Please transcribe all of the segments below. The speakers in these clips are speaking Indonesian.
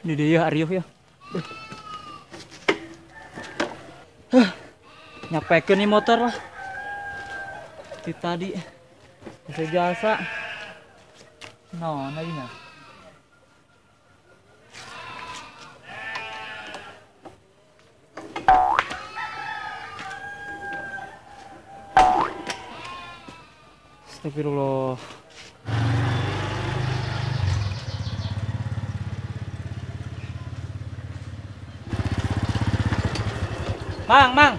Ini dia Aryo ya. Nyapekeun nih motor lah. Di tadi bisa jasa. No, nanya. Astagfirullah. Mang.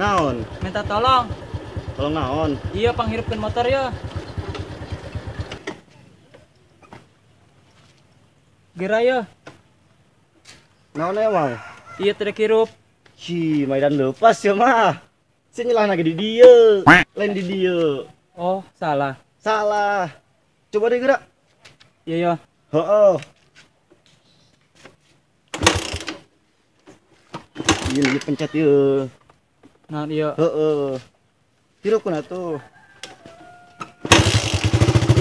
Naon? Minta tolong. Tolong naon? Iya, panghirupkeun motor ya. Gira ya. Naon ya, Mang? Iya, tidak hirup. Ci, maidan lepas ya, mah. Si nyelah lagi di dieu. Lain di dieu. Oh, salah. Salah. Coba deh gerak. Iya ya. Heeh. Iya, pencet ieu. Nah, iya. Heeh. Hirupkeun atuh.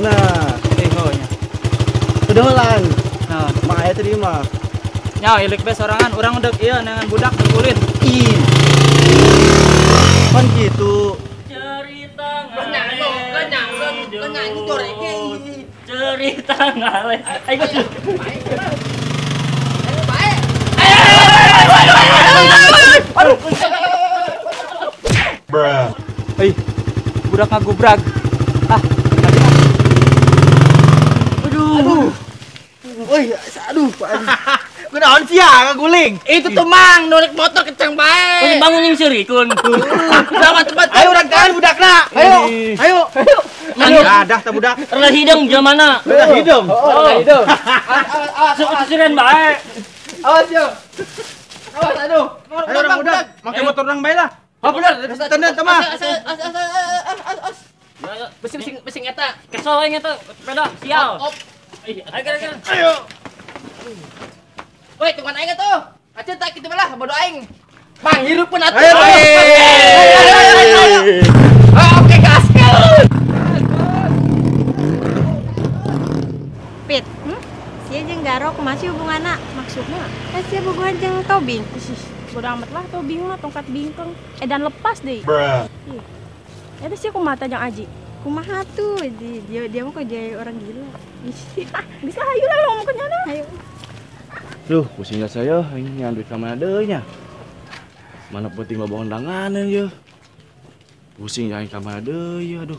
Nah, Honya. kedolan. Nah, Mah aya tadi mah. nya ilik be sorangan urang udeg ieu dengan budak berkulit. Ih. Kan gitu. Cerita cerita ngale. Ayo Bruh. Hei, budak ngagubrak. Ah, Aduh. Woi, aduh, Pak. Kunaon sia ngaguling? Itu tuh mang nolik motor kencang bae. bangun yang sirikeun. Sama tempat Ayo urang kan budakna. Ayo. Ayo. Ayo. Dadah ta budak. Rendah hidung mana? Udah hidup. Oh, itu. Siren bae. Awas yo. Awas aduh. Ayo urang budak, make motor urang bae lah. Oh bener. Tenden teh mah. Bising eta. Kesel aing eta sepeda sial. Op. Ayo. Ayo. Woi, tuan aing tuh. Acen tak kitu lah bodo aing. Mang hirupkeun atuh. Ayo. Oke, gaskeun. Pit, sia jeung Garo kumaha hubunganna? Maksudna, sia bogohan jeung Tobing. Bodo amat lah Tobing mah tongkat bingkeng. Dan lepas deh. Ih. Eta sih kumaha jeung Aji. Kumaha tuh? Dia mah kok jadi orang gila. Bisa ayo lah ngomong ke nyana. Ayo. Duh, pusingnya saya ini duit ka mana deui nya. Mana penting bawa undangan ya. Pusing aing ka mana deui aduh.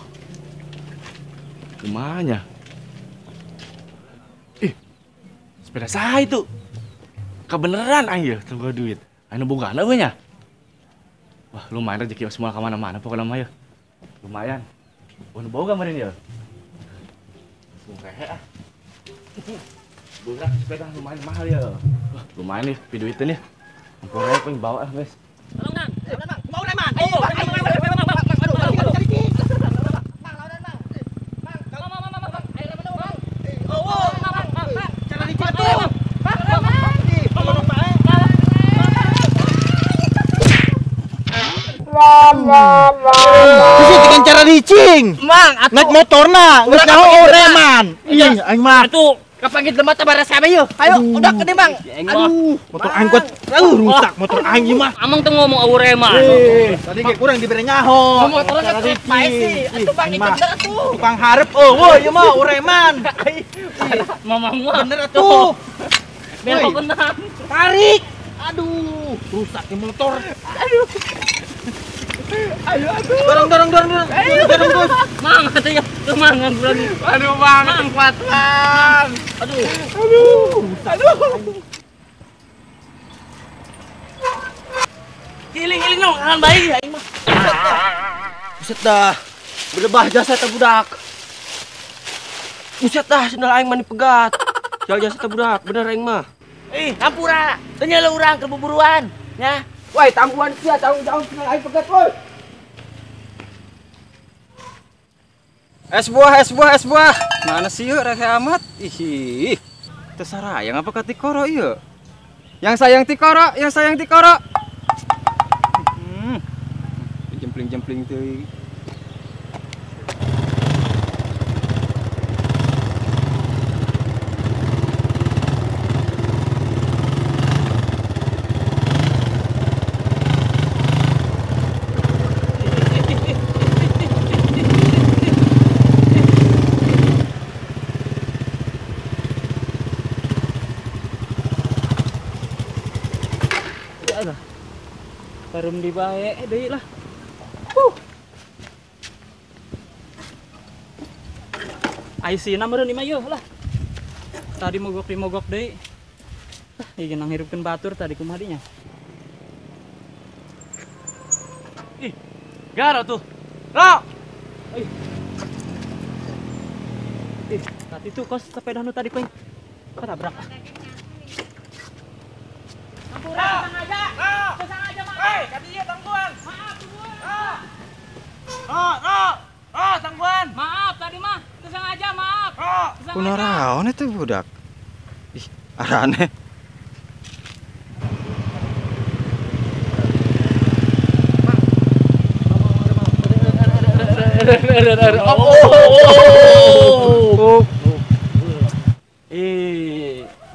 Kumaha nya? Sepeda saya itu. Kebeneran aing ya tunggu duit. Anu bogana we nya. Wah, lumayan rezeki semua ka mana-mana pokokna mah ya. Lumayan. Anu boga meureun ya. Bukahe ah. Bukan sepeda lumayan mahal ya. Wah, lumayan nih duitnya nih. Ampun aja pengen bawa guys. Tolong, Nang. Mau le mang. Ayo. Bisa dengan cara dicing. Mang, Naik motorna, geus naho oreman. Ih, aing mah. Atuh, kapanggil lemah tabar sabe yuk. Ayo, udah gede mang. Aduh, motor aing kuat. Rusak motor aing ieu mah. amang teu ngomong aurema. Tadi ge kurang dibere nyaho. Motornya Cara ketutup bae sih. Atuh bang, aing itu mah bener atuh. tukang hareup eueuh ieu mah oreman. Mamang mah. Bener atuh. Belokeun nah. Tarik. Aduh, rusak di motor. Aduh, Dorong. Dorong, Gus. Mang atuh ya, teu mang nganggulan. Aduh, Bang, kuat, Bang. Hiling-hiling dong, kanan bayi aing mah. Buset dah. Berebah jasa eta budak. Buset dah, sendal aing mah dipegat. Jauh jasa eta budak, bener aing mah. hampura. Teu nyeuleuh urang keur buburuan, nya. Woi, tangguhan sia, tanggung jawab sendal aing pegat, woi. Es buah. Mana sih yuk rese amat? Ih, terserah yang apa ke Tikoro yuk? Yang sayang Tikoro. Jempling tuh. Tarum di bae deui lah. Aisina meureun imah yeuh lah. Tadi mogok deui. Ieu nanghirupkeun batur tadi kumaha dinya. Ih, garo tuh. Ro. Tadi tuh kos sepeda nu tadi poin. Ketabrak. Maaf tadi mah, teu sengaja maaf. Kunaraon itu budak? Ih, arane.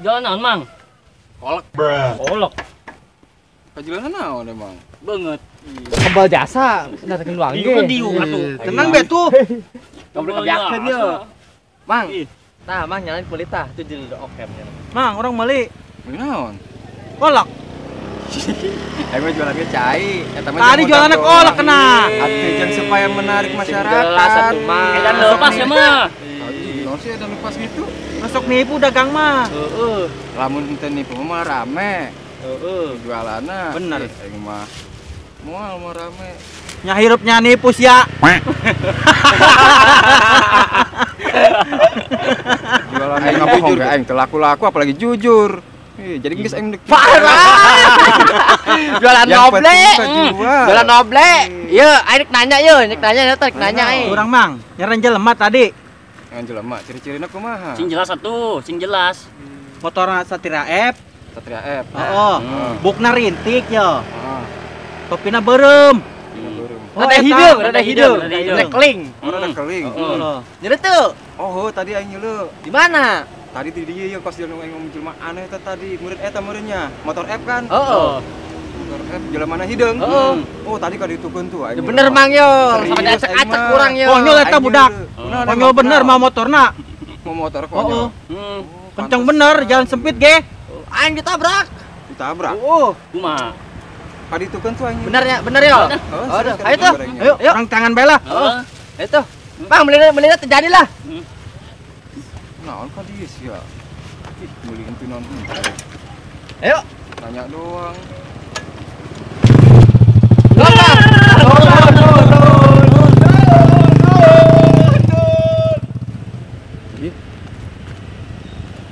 Jalan naon, Mang? Kolak. Olok Kajilan naon emang? banget. Kebal jasa, datengin wangi. Ieu kan diung atuh. Tenang be tuh. Kamu kebiakeun ye. Mang. Nah, Mang nyalain kulit tah, itu jadi oke nya. Mang, orang meuli. Beli naon? Kolak. Ayo jualannya cai. Tadi jualannya kolak kena. Atuh jeung supaya menarik masyarakat. Jelas atuh, Mang. Edan lepas ya mah. Naon sih ada lepas gitu? Masuk nipu dagang mah. Heeh. Lamun teu nipu mah rame. Heeh. Jualanna. Bener. Aing mah moal mah rame. Nya hirupnya nipu sia. Jualan aing mah bohong ge aing teu laku-laku apalagi jujur. Jadi geus aing Jualan noble. Jualan noble. Iya. Ieu, aing nanya yeuh, tarik nanya aing. Urang Mang, nyeren jelema tadi. Yang jelema ciri-cirina kumaha? Sing jelas atuh, sing jelas. Motorna Satria F. Satria F. Heeh. Bukna rintik ya. Heeh. Topina beureum. Rada hideung. Nekling. Orang keling. Jadi tuh, Oh, tadi aing nyeuleuh. di mana? Tadi di dieu yang pas jalan aing jelema aneh teh tadi, murid eta meureunnya. Motor F kan? Oh. Motor F jelemana hideung. Oh. Oh, tadi ka ditukeun tuh aing. Ya bener Mang yo, Serius, sama acak-acak aing mah. kurang yo. Konyol eta Aing budak. nyeuleuh. Konyol bener mah motorna. Mau motor konyol. Kenceng bener, jalan sempit ge. Aing ditabrak. Ditabrak. Kumaha? Ka ditukeun tuh aing. Bener yo. Oh, Aduh, ayo tuh. Ayo, orang tangan bela. Ayo tuh. Bang, belinya terjadi lah. Naon ka dieu sia? Ih, beliin tuh naon. Ayo. Tanya doang.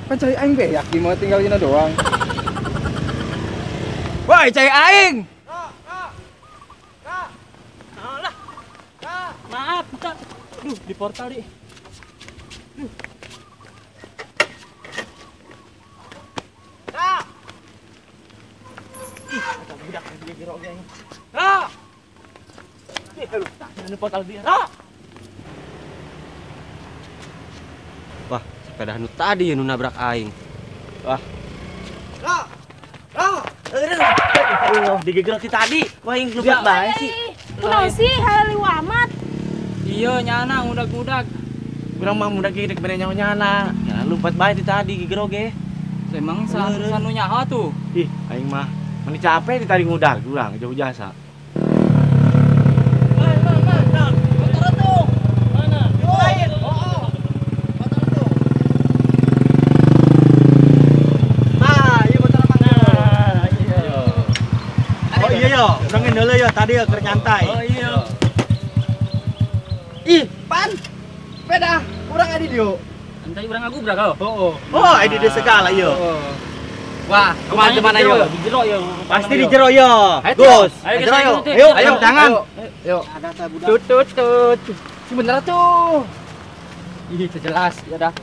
Kan cai aing beak di mau tinggal dina doang. Woi, cai aing. Maaf, bentar. Aduh, di portal di. Wah, sepeda nu tadi nu nabrak aing. Digeger ti tadi. Wah, yang lupa bae sih. Kunaon sih halali amat? Iya, nyana udag-udag. Urang mah muda ge dek bere nyawa-nyana. Ya lumpat bae ti tadi giger oge. Emang sanu nyaho tuh. Ih, aing mah mani capek di tadi ngudag urang jauh jasa. Oh iya yo, urang ngeundeuleuh yo tadi keur nyantai. Oh iya. Ih, pan. Sepeda urang adi dieu. Tadi urang ngagubrak kau. Oh, adi dieu segala yo. Wah, kemana mana yo? Di jero yo. Pasti di jero yo. Gus, Ayo ayo jero yo. ayo, Ayo, tangan. Yuk. Ada ta budak. Tut. Si bener tuh. Ih, jelas ya dah.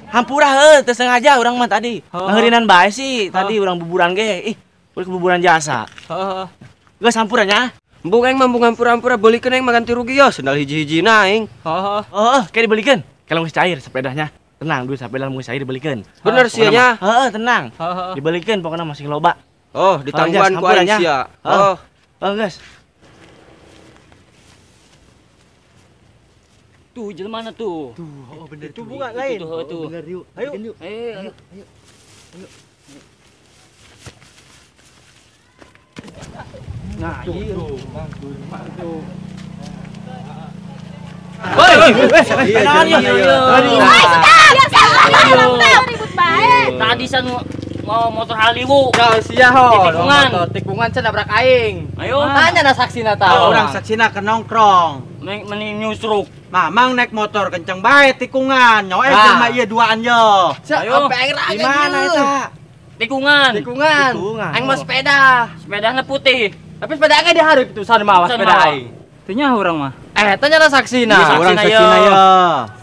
Hampura heuh teu sengaja urang mah tadi. Ngaheureunnan bae sih tadi urang buburan ge. Ih, urang buburan jasa. Heeh. Geus hampurannya. Embung aing mambung hampura-hampura beulikeun aing mah ganti rugi yo, sendal hiji-hijina aing. Heeh. Oh, kayak dibelikan. Kalau geus cair sepedanya. Tenang, duit sepeda geus cair dibelikan. Bener sia nya. Heeh, tenang. Heeh. Dibelikan pokoknya masih loba. Oh, ditangguhan ku aing sia. Oh. Oh. Oh, guys. Tuh, jalan mana tuh? Oh bener. Itu bunga lain. Tuh. Bener yuk. Ayo. Ayo. Nah, iya. Woi, Ribut baik. tadi san mau motor haliwu. Ya sia ho. Tikungan. Tikungan cenah nabrak aing. Ayo. Tanya na saksina tahu. Orang saksina ke nongkrong. Meni nyusruk. Mamang naik motor kenceng bae tikungan. Nyawa Nah. sama iya duaan yo. Ayo. Sampai aing raga. Gimana eta? Tikungan. Tikungan. Aing mau sepeda. Sepedanya putih. Tapi sepeda aing dihareup itu sana mawas Sana sepeda mawa. aing. Itunya orang mah. Tanya na saksina. Iya, Orang saksina saksina yo. yo.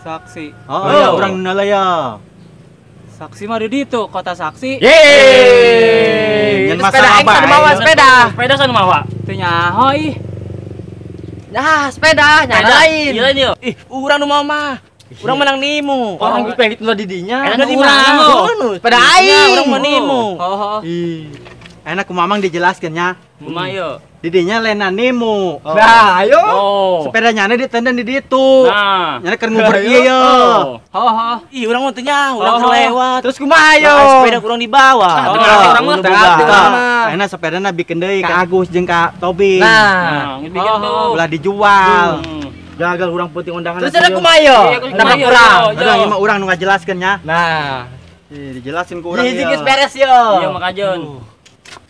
Saksi. Oh, iya, orang nunala yo. Saksi mah di itu, kota saksi. Yeay. Nyen Sepeda masalah aing sana bae. mawa sepeda. Sepeda sana mawa. Itunya hoi. Nah, sepeda nyalain. Gila dia. Ih, urang nu mau mah. Urang menang nimu. Orang gue pengen itu didinya. Enak di urang. mana? Sepeda aing. Urang menimu. Oh, Ih. Enak ku mamang dijelaskan nya. lumayo. Didinya lena nemu. Nah, ayo. Oh. Sepedanya di tenden di ditu. Nah. Nyana keur nguber ieu yo. Oh. Ih, urang mah teu nya, urang Oh. kelewat. Terus kumaha ayo? Nah, sepeda urang di bawah. Ah, tengah hati urang mah. Tengah hati urang mah. Enak sepedana bikin deui ka Agus jeung ka Tobi. Nah, Nah, bikin tuh. ulah dijual. Gagal urang penting undangan. terus ada kumaha ayo? Iya, Nabrak kumaha, urang. yo. Udah ieu mah urang nu ngajelaskeun nya. Nah, Dijelasin ku urang hiji ieu. geus beres yo. Iya makajon.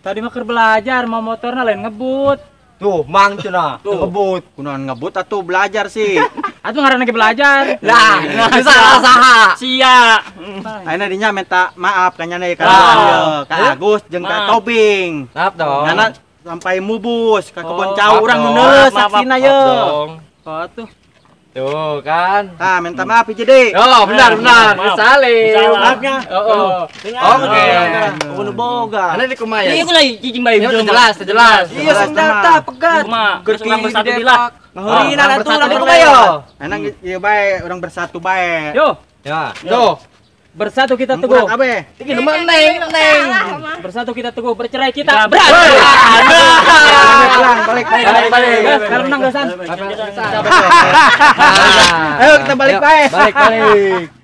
Tadi mah keur belajar mau motorna lain ngebut. Tuh, mang cenah. Tuh. Ngebut. Kunaon ngebut atuh belajar sih. Atuh ngaranna ge belajar. Nah, itu saha. Sia. Ayeuna dinya minta maaf ka nyana ka Ah. ieu ka Agus jeung ka Maaf. Tobing. Maaf dong. Nyana sampai mubus ka Oh, kebon cau maaf urang nu dong. neuleus Maaf, maaf, saksina Maaf ieu. dong. Oh tuh. Tuh kan. Tah minta maaf hiji deui. Oh, benar. Maaf. Saling. Salah. Maafnya. Oh. Oke. Kudu boga. Ana di kumaha ya? Iya ku lagi cicing bae. Ini jelas. Iya, senjata pegat. Cuma Gerti orang bersatu bilah. Ngahurinan Orang atuh bersatu urang di kumaha kumaha yo. Enak ieu bae urang bersatu bae. Yo, Ya. Tuh. bersatu kita teguh. Mengkurat abe. Iki nu neng. Bersatu kita teguh, bercerai kita. Berat. Pulang balik. Kalau menang dosan. Ayo kita balik bae. Balik.